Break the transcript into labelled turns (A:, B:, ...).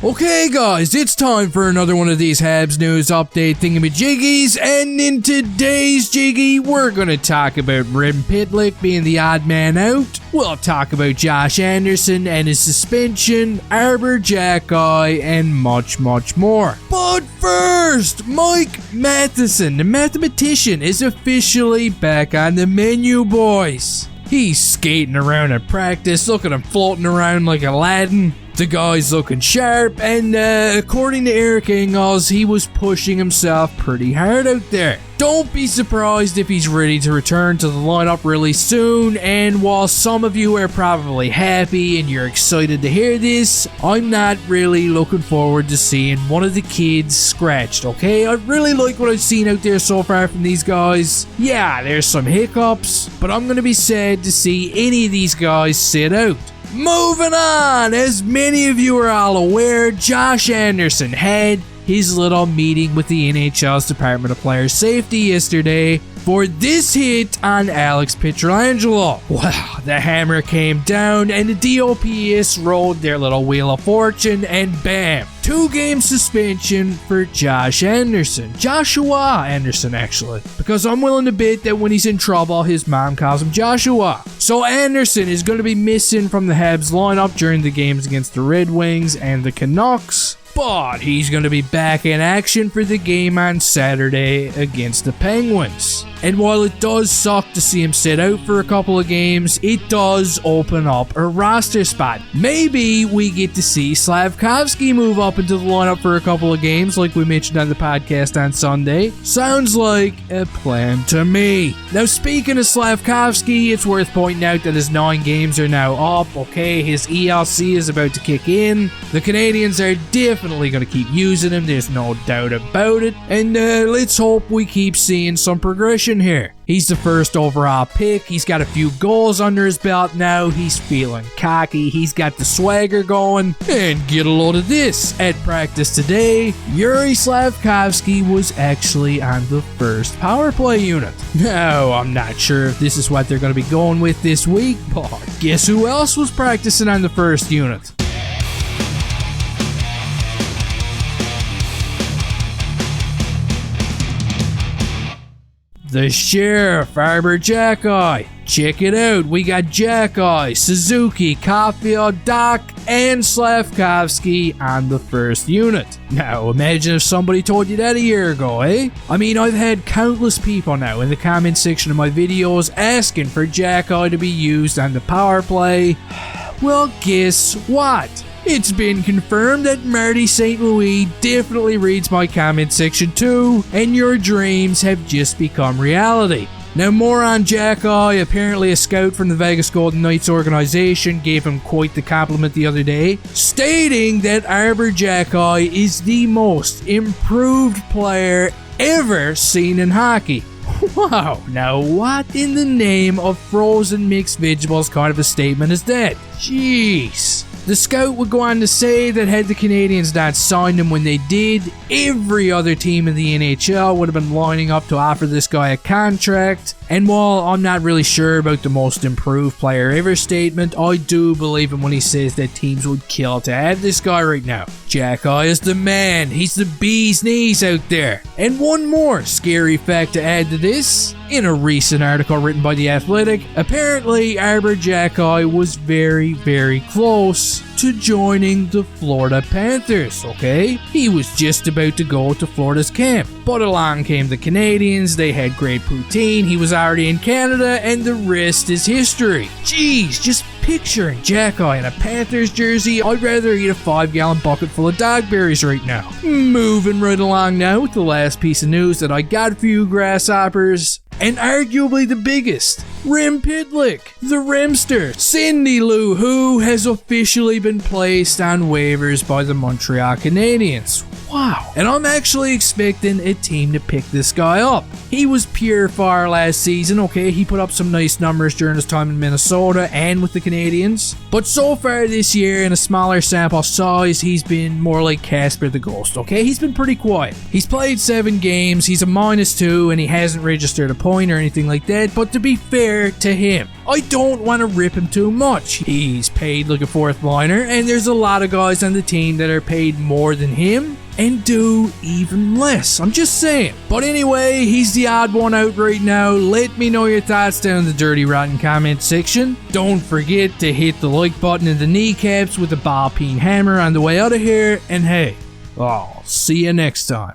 A: Okay guys, it's time for another one of these Habs news update thingymajiggys, and in today's jiggy, we're gonna talk about Rem Pitlick being the odd man out. We'll talk about Josh Anderson and his suspension, Arber Xhekaj, and much more. But first, Mike Matheson, the mathematician, is officially back on the menu, boys. He's skating around at practice, look at him floating around like Aladdin. The guy's looking sharp, and according to Eric Engels, he was pushing himself pretty hard out there. Don't be surprised if he's ready to return to the lineup really soon, and while some of you are probably happy and you're excited to hear this, I'm not really looking forward to seeing one of the kids scratched, okay? I really like what I've seen out there so far from these guys. Yeah, there's some hiccups, but I'm gonna be sad to see any of these guys sit out. Moving on, as many of you are all aware, Josh Anderson had his little meeting with the NHL's Department of Player Safety yesterday for this hit on Alex Pietrangelo. Wow, the hammer came down and the DOPS rolled their little wheel of fortune, and bam, 2-game suspension for Joshua Anderson actually, because I'm willing to bet that when he's in trouble, his mom calls him Joshua. So Anderson is going to be missing from the Habs lineup during the games against the Red Wings and the Canucks, but he's going to be back in action for the game on Saturday against the Penguins. And while it does suck to see him sit out for a couple of games, it does open up a roster spot. Maybe we get to see Slafkovsky move up into the lineup for a couple of games like we mentioned on the podcast on Sunday. Sounds like a plan to me. Now speaking of Slafkovsky, it's worth pointing out that his 9 games are now up, okay? His ELC is about to kick in. The Canadiens are definitely going to keep using him, there's no doubt about it. And let's hope we keep seeing some progression here. He's the first overall pick. He's got a few goals under his belt now. He's feeling cocky. He's got the swagger going. And get a load of this. At practice today, Juraj Slafkovsky was actually on the first power play unit. Now, I'm not sure if this is what they're going to be going with this week, but guess who else was practicing on the first unit? The Sheriff, Arber Xhekaj. Check it out, we got Xhekaj, Suzuki, Caulfield, Doc, and Slafkovsky on the first unit. Now, imagine if somebody told you that a year ago, eh? I mean, I've had countless people now in the comment section of my videos asking for Xhekaj to be used on the power play. Well, guess what? It's been confirmed that Marty St. Louis definitely reads my comment section too, and your dreams have just become reality. Now more on Xhekaj. Apparently a scout from the Vegas Golden Knights organization gave him quite the compliment the other day, stating that Arber Xhekaj is the most improved player ever seen in hockey. Wow, now what in the name of frozen mixed vegetables kind of a statement is that? Jeez. The scout would go on to say that had the Canadiens not signed him when they did, every other team in the NHL would have been lining up to offer this guy a contract. And while I'm not really sure about the most improved player ever statement, I do believe him when he says that teams would kill to have this guy right now. Xhekaj is the man. He's the bee's knees out there. And one more scary fact to add to this. In a recent article written by The Athletic, apparently Arber Xhekaj was very close to joining the Florida Panthers, okay? He was just about to go to Florida's camp, but along came the Canadiens, they had great poutine, he was already in Canada, and the rest is history. Jeez, just picturing Xhekaj in a Panthers jersey, I'd rather eat a 5-gallon bucket full of dogberries right now. Moving right along now with the last piece of news that I got for you grasshoppers, and arguably the biggest, Rem Pitlick, the Remster. Cindy Lou Who has officially been placed on waivers by the Montreal Canadiens. wow. And I'm actually expecting a team to pick this guy up. He was pure fire last season, okay? He put up some nice numbers during his time in Minnesota and with the Canadiens. But so far this year, in a smaller sample size, he's been more like Casper the Ghost, okay? He's been pretty quiet. He's played 7 games, he's a -2, and he hasn't registered a point or anything like that. But to be fair to him, I don't want to rip him too much. He's paid like a 4th liner, and there's a lot of guys on the team that are paid more than him and do even less. I'm just saying. But anyway, he's the odd one out right now. Let me know your thoughts down in the Dirty Rotten comment section. Don't forget to hit the like button and the kneecaps with the ball peen hammer on the way out of here. And hey, I'll see you next time.